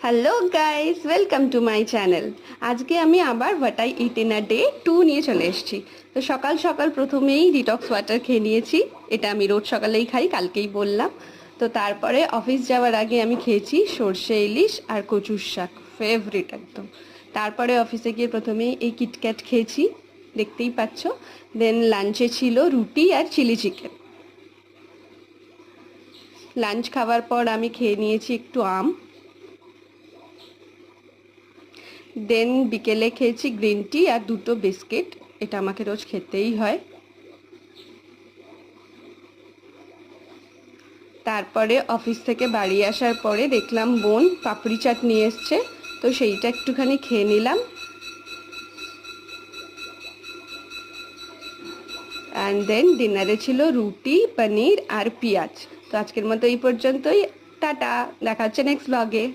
Hello guys, welcome to my channel. আজকে আমি আবার what I it in a day 2 নিয়ে চলে এসেছি। তো সকাল সকাল প্রথমেই ডিটক্স ওয়াটার খেয়ে নিয়েছি। এটা আমি রোজ সকালেই খাই, কালকেই বললাম। তো তারপরে অফিস যাওয়ার আগে আমি খেয়েছি সর্ষে ইলিশ আর কচুর শাক, ফেভারিট একদম। তারপরে অফিসে গিয়ে প্রথমেই এই কিটক্যাট খেয়েছি, দেখতেই পাচ্ছ। দেন লাঞ্চে ছিল রুটি আর চিলি চিকেন। লাঞ্চ খাওয়ার পর আমি খেয়ে নিয়েছি একটু আম। দেন বিকেলে খেয়েছি গ্রিন টি আর দুটো বিস্কিট। এটা আমাকে রোজ খেতেই হয়। তারপরে অফিস থেকে বাড়ি আসার পরে দেখলাম বোন পাপড়ি চাট নিয়ে এসছে, তো সেইটা একটুখানি খেয়ে নিলাম। অ্যান্ড দেন ডিনারে ছিল রুটি, পনির আর পেঁয়াজ। তো আজকের মতো এই পর্যন্তই। টাটা, দেখা হচ্ছে নেক্সট ব্লগে।